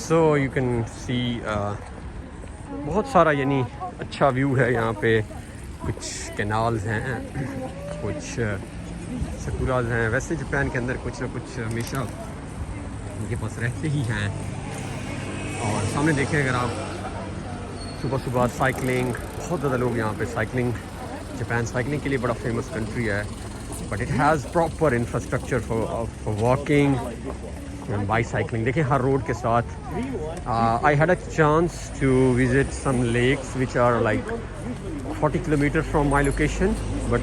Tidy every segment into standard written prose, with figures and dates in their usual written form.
So you can see बहुत सारा यानी अच्छा व्यू है यहाँ पे। कुछ कैनाल्स हैं, कुछ सकुराज हैं। वैसे जापान के अंदर कुछ ना कुछ हमेशा उनके पास रहते ही हैं। और सामने देखें अगर आप, सुबह सुबह साइकिलिंग, बहुत ज़्यादा लोग यहाँ पे साइकिलिंग, जापान साइकिलिंग के लिए बड़ा फेमस कंट्री है। But it has proper infrastructure for walking and bicycling. देखिए हर रोड के साथ। I had a chance to visit some lakes which are like 40 kilometre from my location, but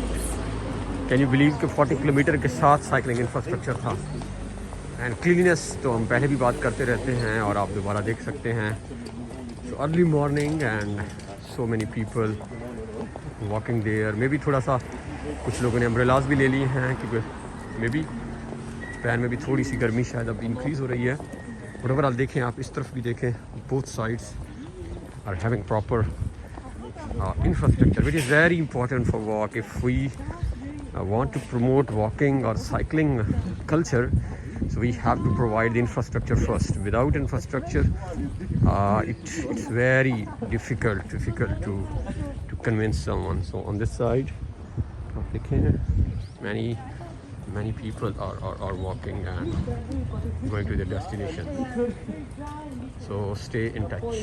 can you believe कि 40 kilometre के साथ cycling infrastructure था। And cleanness तो हम पहले भी बात करते रहते हैं और आप दोबारा देख सकते हैं। So early morning and so many people walking there. May be थोड़ा सा कुछ लोगों ने अम्ब्रेलाज भी ले लिए हैं, क्योंकि मे बी जापान में भी थोड़ी सी गर्मी शायद अब इंक्रीज़ हो रही है। बट ओवरऑल देखें, आप इस तरफ भी देखें, both sides are having proper infrastructure, which is very important for walk. If we want to promote walking or cycling culture, so we have to provide the infrastructure first. Without infrastructure, it's very difficult to convince someone. So on this side, many people are walking and going to their destination. So stay in touch.